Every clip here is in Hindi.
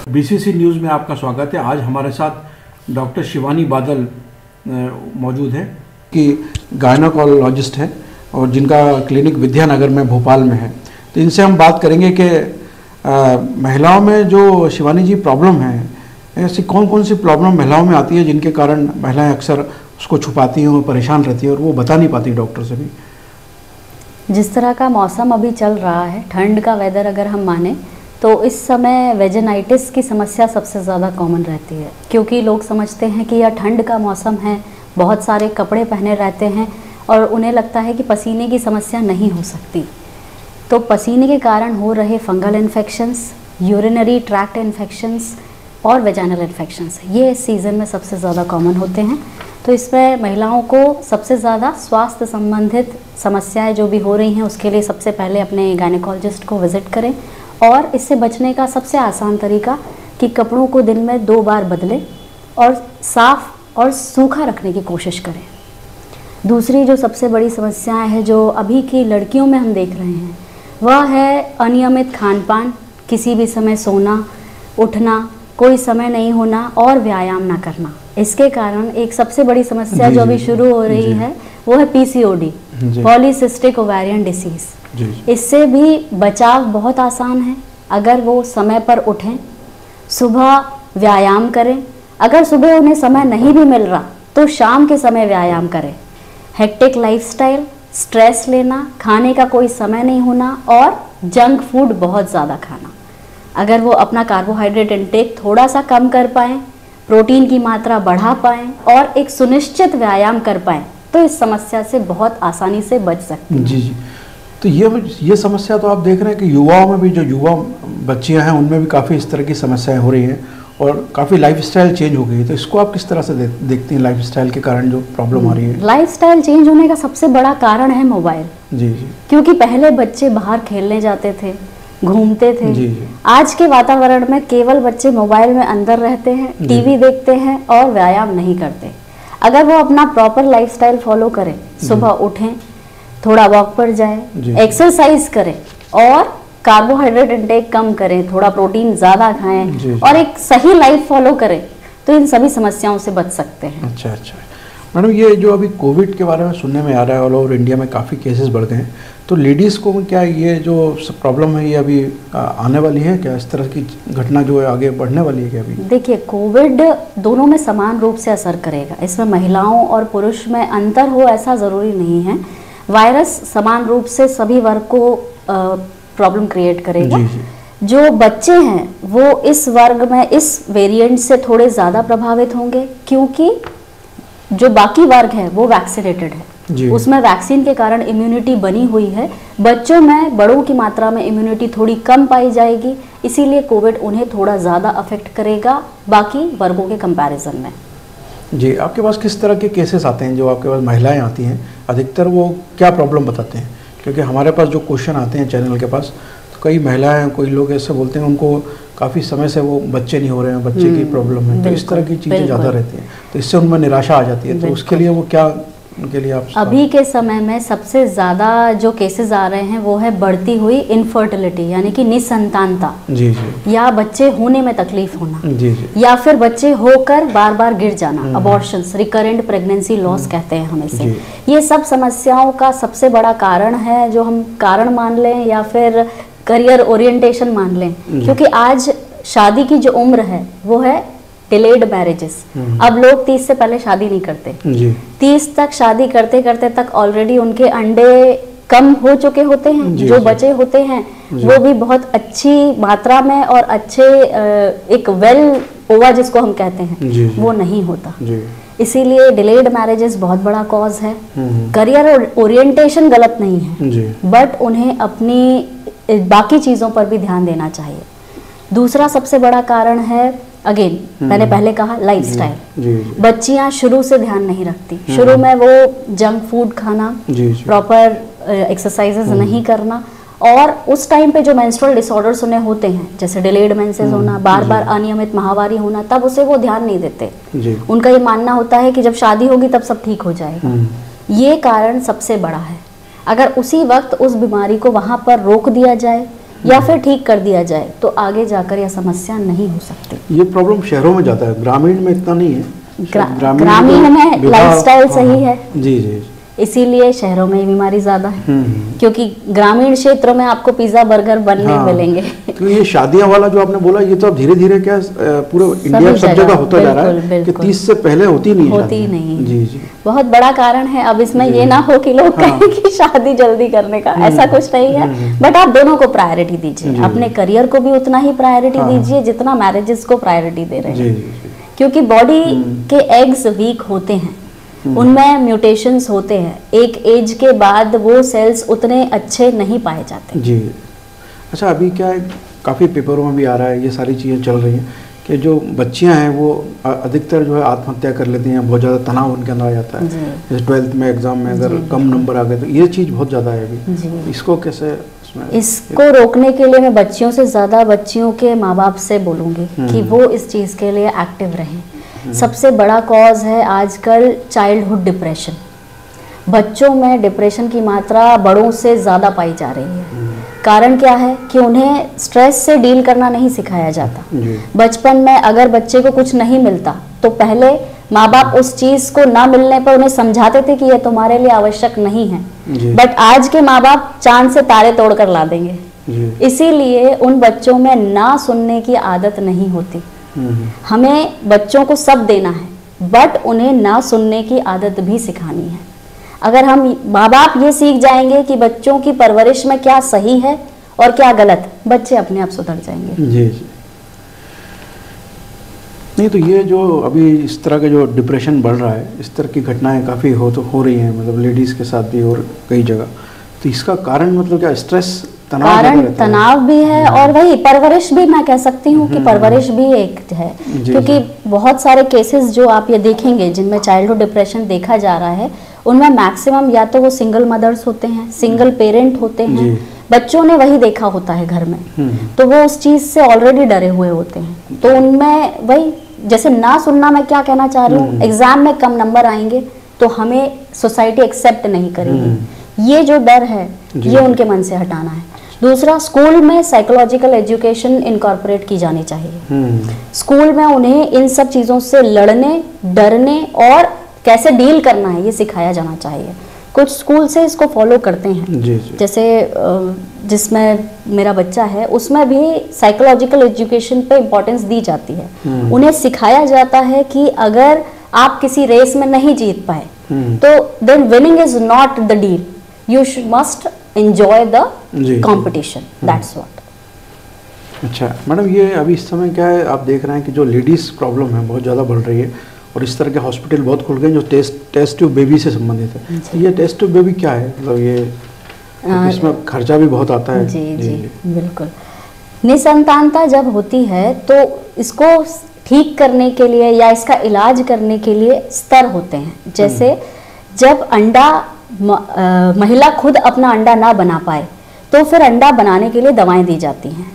बीसीसी न्यूज़ में आपका स्वागत है। आज हमारे साथ डॉक्टर शिवानी बादल मौजूद हैं कि गायनोकोलॉजिस्ट हैं और जिनका क्लिनिक विद्यानगर में भोपाल में है। तो इनसे हम बात करेंगे कि महिलाओं में जो शिवानी जी प्रॉब्लम है, ऐसी कौन कौन सी प्रॉब्लम महिलाओं में आती है जिनके कारण महिलाएं अक्सर उसको छुपाती हैं और परेशान रहती हैं और वो बता नहीं पाती डॉक्टर से भी। जिस तरह का मौसम अभी चल रहा है, ठंड का वेदर अगर हम माने तो इस समय वेजिनाइटिस की समस्या सबसे ज़्यादा कॉमन रहती है, क्योंकि लोग समझते हैं कि यह ठंड का मौसम है, बहुत सारे कपड़े पहने रहते हैं और उन्हें लगता है कि पसीने की समस्या नहीं हो सकती। तो पसीने के कारण हो रहे fungal infections, urinary tract infections और वेजाइनल इन्फेक्शंस, ये इस सीज़न में सबसे ज़्यादा कॉमन होते हैं। तो इसमें महिलाओं को सबसे ज़्यादा स्वास्थ्य संबंधित समस्याएं जो भी हो रही हैं उसके लिए सबसे पहले अपने गायनेकोलॉजिस्ट को विज़िट करें। और इससे बचने का सबसे आसान तरीका कि कपड़ों को दिन में 2 बार बदलें और साफ़ और सूखा रखने की कोशिश करें। दूसरी जो सबसे बड़ी समस्याएं है जो अभी की लड़कियों में हम देख रहे हैं, वह है अनियमित खान पान, किसी भी समय सोना, उठना, कोई समय नहीं होना और व्यायाम ना करना। इसके कारण एक सबसे बड़ी समस्या जो अभी शुरू हो रही है वो है पीसीओडी, पॉलीसिस्टिक ओवेरियन डिसीज़। इससे भी बचाव बहुत आसान है। अगर वो समय पर उठें, सुबह व्यायाम करें, अगर सुबह उन्हें समय नहीं भी मिल रहा तो शाम के समय व्यायाम करें। हेक्टिक लाइफस्टाइल, स्ट्रेस लेना, खाने का कोई समय नहीं होना और जंक फूड बहुत ज़्यादा खाना। अगर वो अपना कार्बोहाइड्रेट इंटेक थोड़ा सा कम कर पाएँ, प्रोटीन की मात्रा बढ़ा पाएँ और एक सुनिश्चित व्यायाम कर पाएँ तो इस समस्या से बहुत आसानी से बच सकते हैं। जी। तो ये समस्या तो आप देख रहे हैं कि युवाओं में भी, जो युवा बच्चियां हैं उनमें भी काफ़ी इस तरह की समस्याएं हो रही हैं और काफ़ी लाइफस्टाइल चेंज हो गई है। तो इसको आप किस तरह से देखती हैं, लाइफस्टाइल के कारण जो प्रॉब्लम आ रही है? लाइफस्टाइल चेंज होने का सबसे बड़ा कारण है मोबाइल। जी। क्योंकि पहले बच्चे बाहर खेलने जाते थे, घूमते थे। जी। आज के वातावरण में केवल बच्चे मोबाइल में अंदर रहते हैं, टीवी देखते हैं और व्यायाम नहीं करते। अगर वो अपना प्रॉपर लाइफस्टाइल फॉलो करें, सुबह उठें, थोड़ा वॉक पर जाएं, एक्सरसाइज करें और कार्बोहाइड्रेट इंटेक कम करें, थोड़ा प्रोटीन ज़्यादा खाएं और एक सही लाइफ फॉलो करें तो इन सभी समस्याओं से बच सकते हैं। अच्छा। मैडम, ये जो अभी कोविड के बारे में सुनने में आ रहा है, ऑल ओवर इंडिया में काफ़ी केसेस बढ़ गए हैं, तो लेडीज़ को क्या ये जो प्रॉब्लम है ये अभी आने वाली है क्या? इस तरह की घटना जो है आगे बढ़ने वाली है क्या अभी? देखिए, कोविड दोनों में समान रूप से असर करेगा। इसमें महिलाओं और पुरुष में अंतर हो ऐसा ज़रूरी नहीं है। वायरस समान रूप से सभी वर्ग को प्रॉब्लम क्रिएट करेगा। जो बच्चे हैं वो इस वर्ग में इस वेरिएंट से थोड़े ज़्यादा प्रभावित होंगे, क्योंकि जो बाकी वर्ग है वो वैक्सीनेटेड है, उसमें वैक्सीन के कारण इम्यूनिटी बनी हुई है। बच्चों में बड़ों की मात्रा में इम्यूनिटी थोड़ी कम पाई जाएगी, इसीलिए कोविड उन्हें थोड़ा ज़्यादा अफेक्ट करेगा बाकी वर्गों के कंपैरिजन में। जी, आपके पास किस तरह के केसेस आते हैं? जो आपके पास महिलाएं आती हैं, अधिकतर वो क्या प्रॉब्लम बताते हैं? क्योंकि हमारे पास जो क्वेश्चन आते हैं चैनल के पास, तो कई महिलाएं, कोई लोग ऐसे बोलते हैं उनको काफ़ी समय से वो बच्चे नहीं हो रहे हैं, बच्चे की प्रॉब्लम है, तो इस तरह की चीज़ें ज़्यादा रहती हैं, तो इससे उनमें निराशा आ जाती है। तो उसके लिए वो क्या, उनके लिए आप अभी के समय में सबसे ज़्यादा जो केसेस आ रहे हैं वो है बढ़ती हुई इनफर्टिलिटी, यानी कि निसंतानता। जी। या बच्चे होने में तकलीफ होना। जी। या फिर बच्चे होकर बार बार गिर जाना, अबॉर्शंस, रिकरेंट प्रेगनेंसी लॉस कहते हैं हम इसे। ये सब समस्याओं का सबसे बड़ा कारण है, जो हम कारण मान लें या फिर करियर ओरिएंटेशन मान लें। क्योंकि आज शादी की जो उम्र है वो है डिलेड मैरिजेस। अब लोग 30 से पहले शादी नहीं करते। 30 तक शादी करते करते तक ऑलरेडी उनके अंडे कम हो चुके होते हैं। जो बचे होते हैं वो भी बहुत अच्छी मात्रा में और अच्छे एक वेल ओवा जिसको हम कहते हैं वो नहीं होता। इसीलिए डिलेड मैरिजेस बहुत बड़ा कॉज है। करियर ओरिएंटेशन गलत नहीं है, बट उन्हें अपनी बाकी चीज़ों पर भी ध्यान देना चाहिए। दूसरा सबसे बड़ा कारण है, अगेन मैंने पहले कहा, लाइफस्टाइल। बच्चियां शुरू से ध्यान नहीं रखती। शुरू में वो जंक फूड खाना, प्रॉपर एक्सरसाइजेस नहीं करना, और उस टाइम पे जो मेंस्ट्रुअल डिसऑर्डर्स उन्हें होते हैं, जैसे डिलेड मेंसेस होना, बार बार अनियमित माहवारी होना, तब उसे वो ध्यान नहीं देते। उनका ये मानना होता है कि जब शादी होगी तब सब ठीक हो जाएगा। ये कारण सबसे बड़ा है। अगर उसी वक्त उस बीमारी को वहाँ पर रोक दिया जाए या फिर ठीक कर दिया जाए तो आगे जाकर यह समस्या नहीं हो सकती। ये प्रॉब्लम शहरों में ज़्यादा है, ग्रामीण में इतना नहीं है। ग्रामीण में लाइफस्टाइल सही है, जी जी, इसीलिए शहरों में ये बीमारी ज्यादा है, क्योंकि ग्रामीण क्षेत्रों में आपको पिज्जा बर्गर बनने मिलेंगे। तो ये शादियां वाला जो आपने बोला, ये तो अब धीरे धीरे क्या पूरे इंडिया सब जगह होता जा रहा है कि 30 से पहले होती नहीं। जी जी, बहुत बड़ा कारण है। अब इसमें ये ना हो कि लोग कहें कि शादी जल्दी करने का, ऐसा कुछ नहीं है। बट आप दोनों को प्रायोरिटी दीजिए, अपने करियर को भी उतना ही प्रायोरिटी दीजिए जितना मैरिजेस को प्रायोरिटी दे रहे हैं, क्योंकि बॉडी के एग्स वीक होते हैं, उनमें म्यूटेशंस होते हैं, एक एज के बाद वो सेल्स उतने अच्छे नहीं पाए जाते। जी, अच्छा, अभी क्या है, काफ़ी पेपरों में भी आ रहा है, ये सारी चीज़ें चल रही हैं कि जो बच्चियां हैं वो अधिकतर जो है आत्महत्या कर लेती हैं, बहुत ज़्यादा तनाव उनके अंदर आ जाता है। जैसे 12th में एग्ज़ाम में अगर कम नंबर आ गए तो ये चीज़ बहुत ज़्यादा है अभी, इसको कैसे इसको रोकने के लिए मैं बच्चियों से ज़्यादा बच्चियों के माँ बाप से बोलूँगी कि वो इस चीज़ के लिए एक्टिव रहें। सबसे बड़ा कॉज है आजकल चाइल्डहुड डिप्रेशन। बच्चों में डिप्रेशन की मात्रा बड़ों से ज़्यादा पाई जा रही है। कारण क्या है कि उन्हें स्ट्रेस से डील करना नहीं सिखाया जाता। बचपन में अगर बच्चे को कुछ नहीं मिलता तो पहले माँ बाप उस चीज़ को ना मिलने पर उन्हें समझाते थे कि यह तुम्हारे लिए आवश्यक नहीं है, बट आज के माँ बाप चांद से तारे तोड़कर ला देंगे। इसीलिए उन बच्चों में ना सुनने की आदत नहीं होती। हमें बच्चों को सब देना है, बट उन्हें ना सुनने की आदत भी सिखानी है। अगर हम माँ बाप ये सीख जाएंगे कि बच्चों की परवरिश में क्या सही है और क्या गलत, बच्चे अपने आप सुधर जाएंगे। जी जी, नहीं तो ये जो अभी इस तरह का जो डिप्रेशन बढ़ रहा है, इस तरह की घटनाएं काफ़ी हो रही हैं, मतलब लेडीज़ के साथ भी और कई जगह, तो इसका कारण मतलब क्या स्ट्रेस, तनाव भी है और वही परवरिश भी, मैं कह सकती हूँ कि परवरिश भी एक है। क्योंकि बहुत सारे केसेस जो आप ये देखेंगे जिनमें चाइल्डहुड डिप्रेशन देखा जा रहा है, उनमें मैक्सिमम या तो वो सिंगल मदर्स होते हैं, सिंगल पेरेंट होते हैं, बच्चों ने वही देखा होता है घर में, तो वो उस चीज़ से ऑलरेडी डरे हुए होते हैं। तो उनमें वही, जैसे ना सुनना, मैं क्या कहना चाह रही हूँ, एग्जाम में कम नंबर आएंगे तो हमें सोसाइटी एक्सेप्ट नहीं करेगी, ये जो डर है ये उनके मन से हटाना है। दूसरा, स्कूल में साइकोलॉजिकल एजुकेशन इनकॉर्पोरेट की जानी चाहिए। स्कूल में उन्हें इन सब चीज़ों से लड़ने, डरने और कैसे डील करना है ये सिखाया जाना चाहिए। कुछ स्कूल से इसको फॉलो करते हैं। जैसे जिसमें मेरा बच्चा है उसमें भी साइकोलॉजिकल एजुकेशन पे इम्पोर्टेंस दी जाती है। उन्हें सिखाया जाता है कि अगर आप किसी रेस में नहीं जीत पाए तो then winning is not the deal, you must enjoy the competition, that's what. अच्छा मैडम, ये अभी इस समय क्या है, आप देख रहे हैं कि जो लेडीज़ प्रॉब्लम है बहुत ज़्यादा बढ़ रही है और इस तरह के हॉस्पिटल बहुत खुल गए जो टेस्ट ट्यूब बेबी से संबंधित है। तो ये टेस्ट ट्यूब बेबी क्या है, मतलब ये इसमें खर्चा भी बहुत आता है। जी जी, बिल्कुल। निसंतानता जब होती है तो इसको ठीक करने के लिए या इसका इलाज करने के लिए स्तर होते हैं। जैसे जब अंडा महिला खुद अपना अंडा ना बना पाए तो फिर अंडा बनाने के लिए दवाएं दी जाती हैं।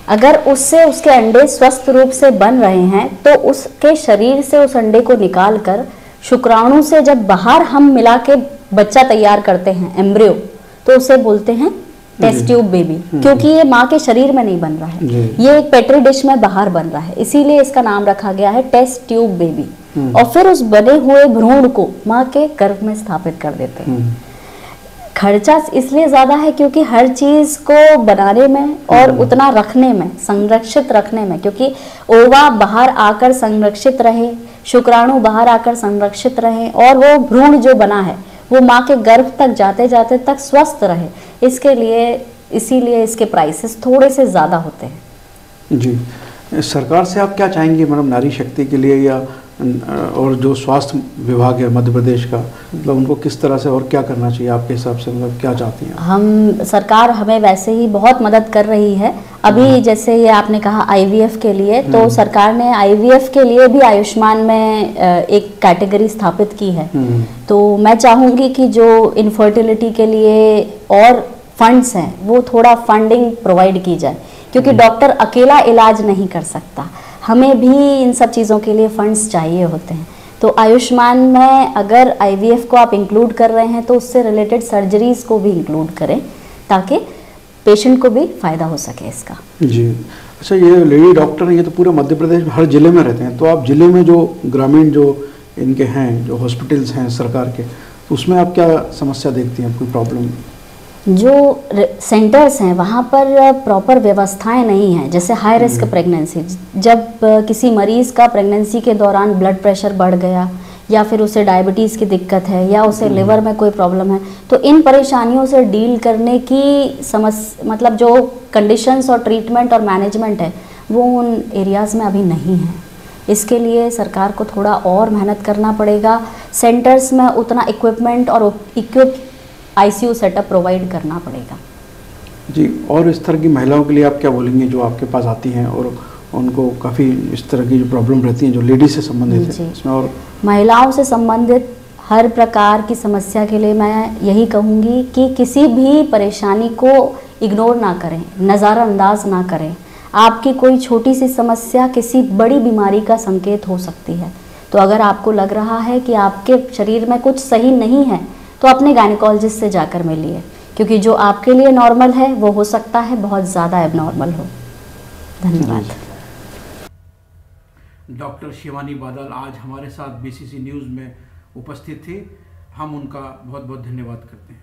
अगर उससे उसके अंडे स्वस्थ रूप से बन रहे हैं तो उसके शरीर से उस अंडे को निकाल कर शुक्राणु से जब बाहर हम मिला के बच्चा तैयार करते हैं, एम्ब्रियो, तो उसे बोलते हैं टेस्ट ट्यूब बेबी, क्योंकि ये माँ के शरीर में नहीं बन रहा है, ये एक पेट्री डिश में बाहर बन रहा है, इसीलिए इसका नाम रखा गया है टेस्ट ट्यूब बेबी। और फिर उस बने हुए भ्रूण को माँ के गर्भ में स्थापित कर देते हैं। खर्चा इसलिए ज़्यादा है क्योंकि हर चीज़ को बनाने में और उतना रखने में, संरक्षित रखने में, क्योंकि ओवा बाहर आकर संरक्षित रहे, शुक्राणु बाहर आकर संरक्षित रहे और वो भ्रूण जो बना है वो माँ के गर्भ तक जाते जाते तक स्वस्थ रहे, इसके लिए इसीलिए इसके प्राइसेस थोड़े से ज़्यादा होते हैं। जी, सरकार से आप क्या चाहेंगे मैडम नारी शक्ति के लिए, या और जो स्वास्थ्य विभाग है मध्य प्रदेश का, मतलब उनको किस तरह से और क्या करना चाहिए आपके हिसाब से, मतलब क्या चाहती हैं? हम सरकार हमें वैसे ही बहुत मदद कर रही है। अभी जैसे ये आपने कहा आईवीएफ के लिए, तो सरकार ने आईवीएफ के लिए भी आयुष्मान में एक कैटेगरी स्थापित की है। तो मैं चाहूँगी कि जो इनफर्टिलिटी के लिए और फंड्स हैं वो थोड़ा फंडिंग प्रोवाइड की जाए, क्योंकि डॉक्टर अकेला इलाज नहीं कर सकता, हमें भी इन सब चीज़ों के लिए फंड्स चाहिए होते हैं। तो आयुष्मान में अगर आईवीएफ को आप इंक्लूड कर रहे हैं तो उससे रिलेटेड सर्जरीज को भी इंक्लूड करें, ताकि पेशेंट को भी फ़ायदा हो सके इसका। जी, अच्छा, ये लेडी डॉक्टर हैं, ये तो पूरे मध्य प्रदेश में हर ज़िले में रहते हैं, तो आप ज़िले में जो ग्रामीण जो इनके हैं, जो हॉस्पिटल्स हैं सरकार के, तो उसमें आप क्या समस्या देखती हैं, कोई प्रॉब्लम? जो सेंटर्स हैं वहाँ पर प्रॉपर व्यवस्थाएं नहीं हैं। जैसे हाई रिस्क प्रेगनेंसी, जब किसी मरीज़ का प्रेगनेंसी के दौरान ब्लड प्रेशर बढ़ गया या फिर उसे डायबिटीज़ की दिक्कत है या उसे लिवर में कोई प्रॉब्लम है, तो इन परेशानियों से डील करने की मतलब जो कंडीशंस और ट्रीटमेंट और मैनेजमेंट है वो उन एरियाज़ में अभी नहीं है। इसके लिए सरकार को थोड़ा और मेहनत करना पड़ेगा। सेंटर्स में उतना इक्विपमेंट और ICU सेटअप प्रोवाइड करना पड़ेगा। जी, और इस तरह की महिलाओं के लिए आप क्या बोलेंगे जो आपके पास आती हैं और उनको काफ़ी इस तरह की जो प्रॉब्लम रहती हैं जो लेडीज से संबंधित है इसमें? और महिलाओं से संबंधित हर प्रकार की समस्या के लिए मैं यही कहूँगी कि किसी भी परेशानी को इग्नोर ना करें, नज़रअंदाज ना करें। आपकी कोई छोटी सी समस्या किसी बड़ी बीमारी का संकेत हो सकती है। तो अगर आपको लग रहा है कि आपके शरीर में कुछ सही नहीं है तो अपने गायनेकोलॉजिस्ट से जाकर मिलिए, क्योंकि जो आपके लिए नॉर्मल है वो हो सकता है बहुत ज़्यादा एबनॉर्मल हो। धन्यवाद। डॉक्टर शिवानी बादल आज हमारे साथ BCC न्यूज़ में उपस्थित थे। हम उनका बहुत बहुत धन्यवाद करते हैं।